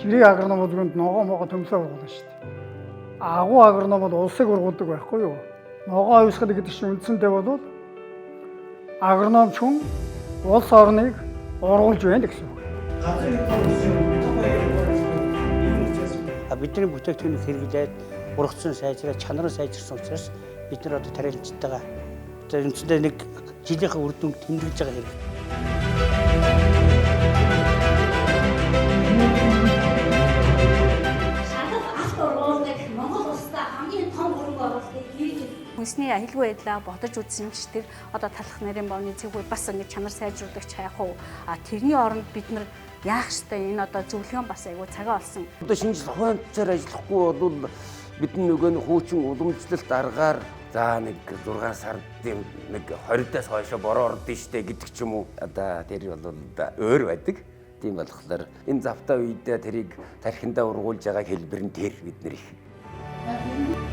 Жирийн агрономууд ногоо төмсөө ургуулна шүү дээ. Агуу агрономууд улсыг ургуулдаг байхгүй юу? Ногоо авьяасгал гэдэг чинь үндсэндээ бол агрономч хүн улс орныг ургуулж байна гэсэн үг. Бидний бүтээгдэхүүнийг хэрэглээд ургацсан сайжраад чанар нь сайжирсан учраас бид нар одоо тариаланчтайгаа үндсэндээ нэг жилийнхээ үр дүнг тэмдэглэж байгаа хэрэг. Хүнсний аюулгүй байдлаа бодож үзсэн ч тэр одоо талах нарын бовны цэггүй бас ингэ чанар сайжруулагч хайх уу. Тэрний оронд бид нар яах ёстой энэ одоо зөвлөгөө бас айгүй цагаа олсон. Одоо шинжлэх ухаанчаар ажиллахгүй бол бидний нөгөө хуучин уламжлалт аргаар за нэг 6 сард нэг 20-даас хойшоо бороо ордон штэ гэдэг ч юм уу. Одоо тэр бол өөр байдаг. Тийм болохоор энэ завтай үедээ тэрийг тархиндаа ургуулж байгаа хэлбэр нь тэр бид нар их